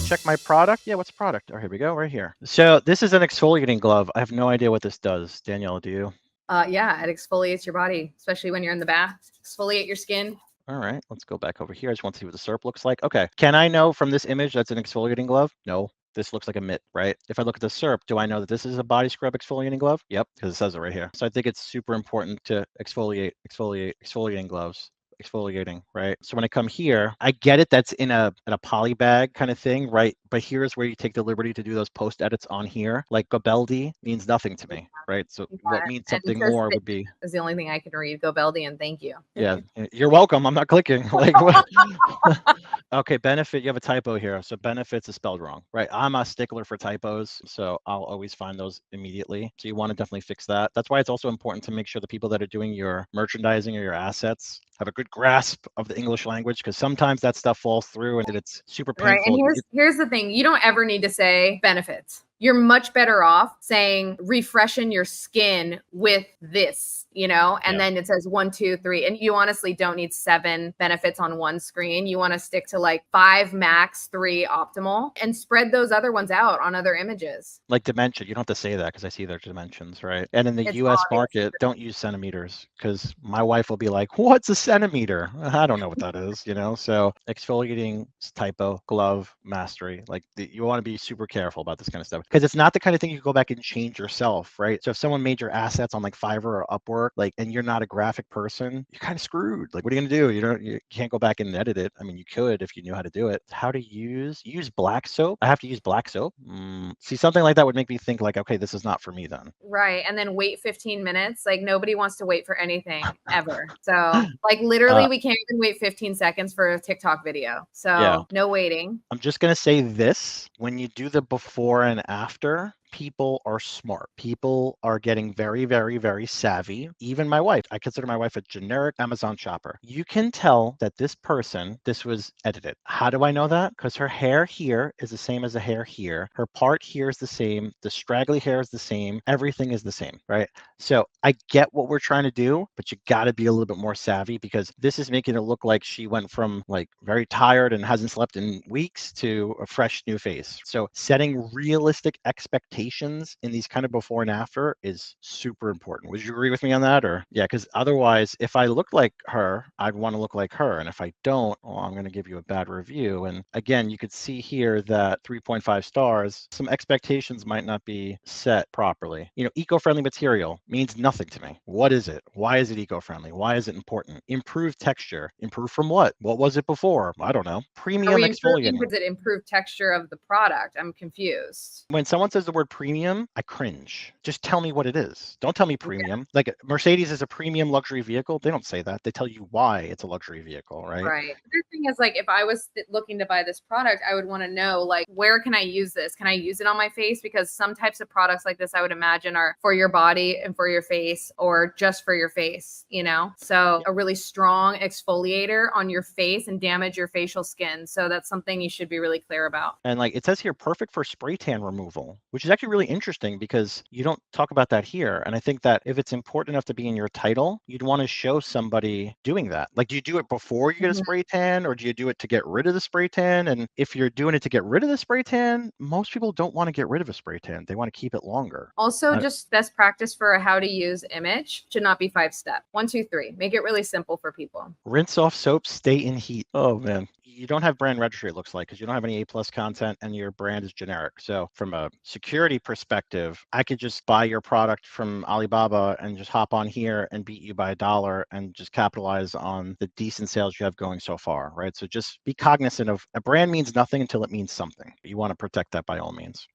check my product. Yeah, what's product? Oh, here we go, right here. So this is an exfoliating glove. I have no idea what this does. Danielle, do you? Yeah, it exfoliates your body, especially when you're in the bath. Exfoliate your skin. All right, let's go back over here. I just want to see what the syrup looks like. Okay, can I know from this image that's an exfoliating glove? No. This looks like a mitt, right? If I look at the syrup, do I know that this is a body scrub exfoliating glove? Yep, because it says it right here. So I think it's super important to exfoliating gloves. Exfoliating, right? So when I come here, I get it. That's in a poly bag kind of thing, right? But here's where you take the liberty to do those post edits on here. Like Gobeldi means nothing to me, right? So what means And it something says more fit would be, is the only thing I can read. Go Beldy and thank you. yeah, you're welcome. I'm not clicking. Like what? Okay, benefit, you have a typo here. So benefits is spelled wrong, right? I'm a stickler for typos, so I'll always find those immediately. So you want to definitely fix that. That's why it's also important to make sure the people that are doing your merchandising or your assets have a good grasp of the English language, because sometimes that stuff falls through and it's super Right. And painful. here's the thing. You don't ever need to say benefits. You're much better off saying refreshing your skin with this, and Yeah. then it says 1, 2, 3. And you honestly don't need 7 benefits on one screen. You want to stick to like 5 max, 3 optimal, and spread those other ones out on other images. Like dimension, you don't have to say that because I see their dimensions, right? And in the It's US obvious. market, don't use centimeters, because my wife will be like, what's a centimeter? I don't know what that is, So exfoliating, typo, glove, mastery, like you want to be super careful about this kind of stuff, because it's not the kind of thing you go back and change yourself, right? So if someone made your assets on like Fiverr or Upwork, like, and you're not a graphic person, you're kind of screwed. Like, what are you gonna do? You can't go back and edit it. I mean, you could if you knew how to do it. How to use black soap? I have to use black soap? See, something like that would make me think like, okay, this is not for me then. Right. And then wait 15 minutes. Like nobody wants to wait for anything ever. So like literally Uh, we can't even wait 15 seconds for a TikTok video. yeah, So no waiting. I'm just going to say this. When you do the before and after, people are smart. People are getting very, very, very savvy. Even my wife, I consider my wife a generic Amazon shopper. You can tell that this was edited. How do I know that? Because her hair here is the same as the hair here. Her part here is the same. The straggly hair is the same. Everything is the same, right? So I get what we're trying to do, but you got to be a little bit more savvy, because this is making it look like she went from like very tired and hasn't slept in weeks to a fresh new face. So setting realistic expectations in these kind of before and after is super important. Would you agree with me on that? Or yeah, because otherwise, if I look like her, I'd want to look like her. And if I don't, well, I'm going to give you a bad review. And again, you could see here that 3.5 stars, some expectations might not be set properly. Eco-friendly material means nothing to me. What is it? Why is it eco-friendly? Why is it important? Improved texture. Improved from what? What was it before? I don't know. Are Premium we improving exfoliating. because it improved texture of the product? I'm confused. When someone says the word premium, I cringe. Just tell me what it is. Don't tell me premium. Like Mercedes is a premium luxury vehicle. They don't say that. They tell you why it's a luxury vehicle, right? Right. The thing is, like, if I was looking to buy this product, I would want to know, like, where can I use this? Can I use it on my face? Because some types of products like this, I would imagine, are for your body and for your face, or just for your face, So a really strong exfoliator on your face and damage your facial skin. So that's something you should be really clear about. And like it says here, perfect for spray tan removal, which is actually really interesting because you don't talk about that here. And I think that if it's important enough to be in your title, you'd want to show somebody doing that. Like, do you do it before you get a spray tan, or do you do it to get rid of the spray tan? And if you're doing it to get rid of the spray tan, most people don't want to get rid of a spray tan. They want to keep it longer. Also, just best practice for a how to use image should not be 5-step. 1, 2, 3. Make it really simple for people. Rinse off soap, stay in heat. Oh man. You don't have brand registry, it looks like, because you don't have any A+ content and your brand is generic. So from a security perspective, I could just buy your product from Alibaba and just hop on here and beat you by $1 and just capitalize on the decent sales you have going so far, right? So just be cognizant of a brand means nothing until it means something. You want to protect that by all means.